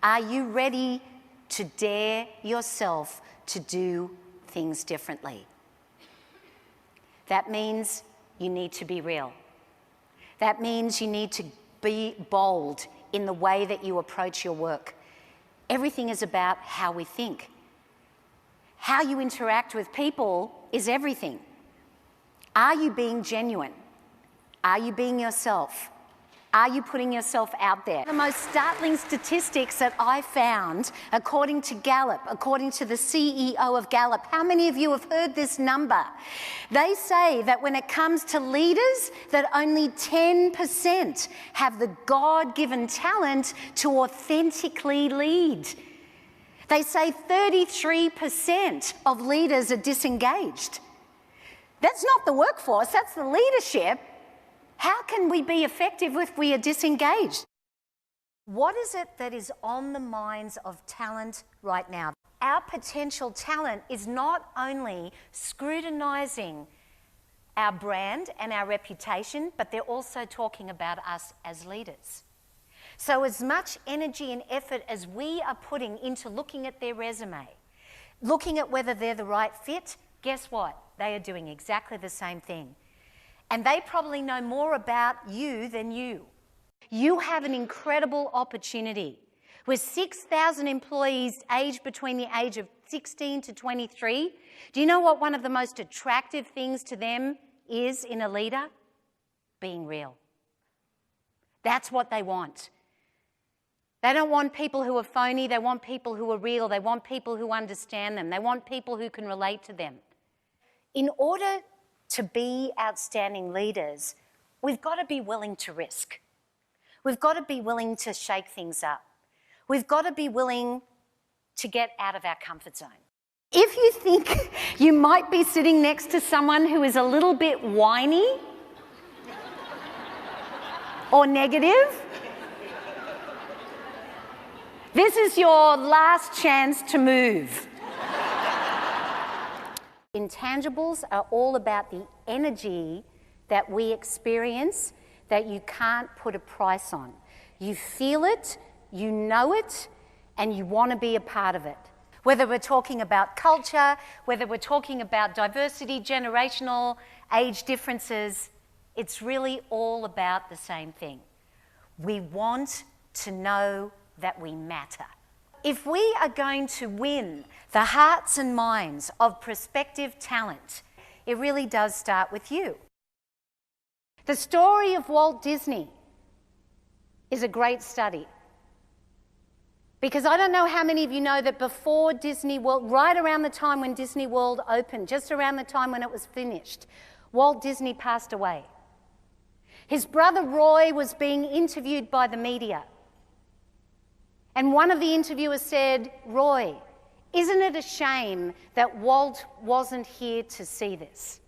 Are you ready to dare yourself to do things differently? That means you need to be real. That means you need to be bold in the way that you approach your work. Everything is about how we think. How you interact with people is everything. Are you being genuine? Are you being yourself? Are you putting yourself out there? The most startling statistics that I found, according to Gallup, according to the CEO of Gallup, how many of you have heard this number? They say that when it comes to leaders, that only 10% have the God-given talent to authentically lead. They say 33% of leaders are disengaged. That's not the workforce, that's the leadership. How can we be effective if we are disengaged? What is it that is on the minds of talent right now? Our potential talent is not only scrutinising our brand and our reputation, but they're also talking about us as leaders. So as much energy and effort as we are putting into looking at their resume, looking at whether they're the right fit, guess what? They are doing exactly the same thing. And they probably know more about you than you. You have an incredible opportunity. With 6,000 employees aged between the age of 16 to 23, do you know what one of the most attractive things to them is in a leader? Being real. That's what they want. They don't want people who are phony, they want people who are real, they want people who understand them, they want people who can relate to them. In order to be outstanding leaders, we've got to be willing to risk. We've got to be willing to shake things up. We've got to be willing to get out of our comfort zone. If you think you might be sitting next to someone who is a little bit whiny or negative, this is your last chance to move. Intangibles are all about the energy that we experience that you can't put a price on. You feel it, you know it, and you want to be a part of it. Whether we're talking about culture, whether we're talking about diversity, generational age differences, it's really all about the same thing. We want to know that we matter. If we are going to win the hearts and minds of prospective talent, it really does start with you. The story of Walt Disney is a great study. Because I don't know how many of you know that before Disney World, right around the time when Disney World opened, just around the time when it was finished, Walt Disney passed away. His brother Roy was being interviewed by the media. And one of the interviewers said, "Roy, isn't it a shame that Walt wasn't here to see this?"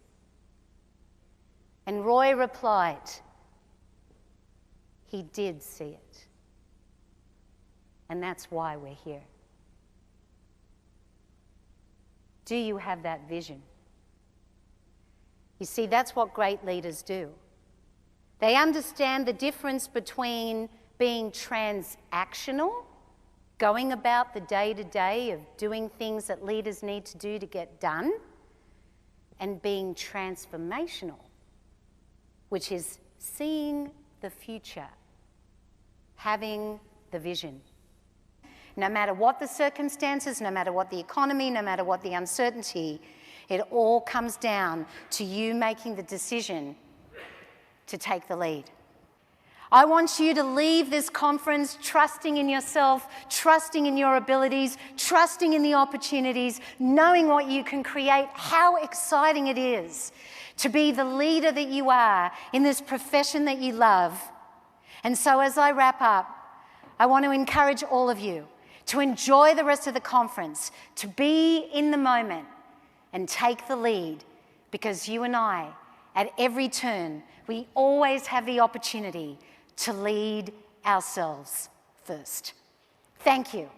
And Roy replied, "He did see it. And that's why we're here." Do you have that vision? You see, that's what great leaders do. They understand the difference between being transactional, going about the day-to-day of doing things that leaders need to do to get done, and being transformational, which is seeing the future, having the vision. No matter what the circumstances, no matter what the economy, no matter what the uncertainty, it all comes down to you making the decision to take the lead. I want you to leave this conference trusting in yourself, trusting in your abilities, trusting in the opportunities, knowing what you can create, how exciting it is to be the leader that you are in this profession that you love. And so as I wrap up, I want to encourage all of you to enjoy the rest of the conference, to be in the moment and take the lead, because you and I, at every turn, we always have the opportunity to lead ourselves first. Thank you.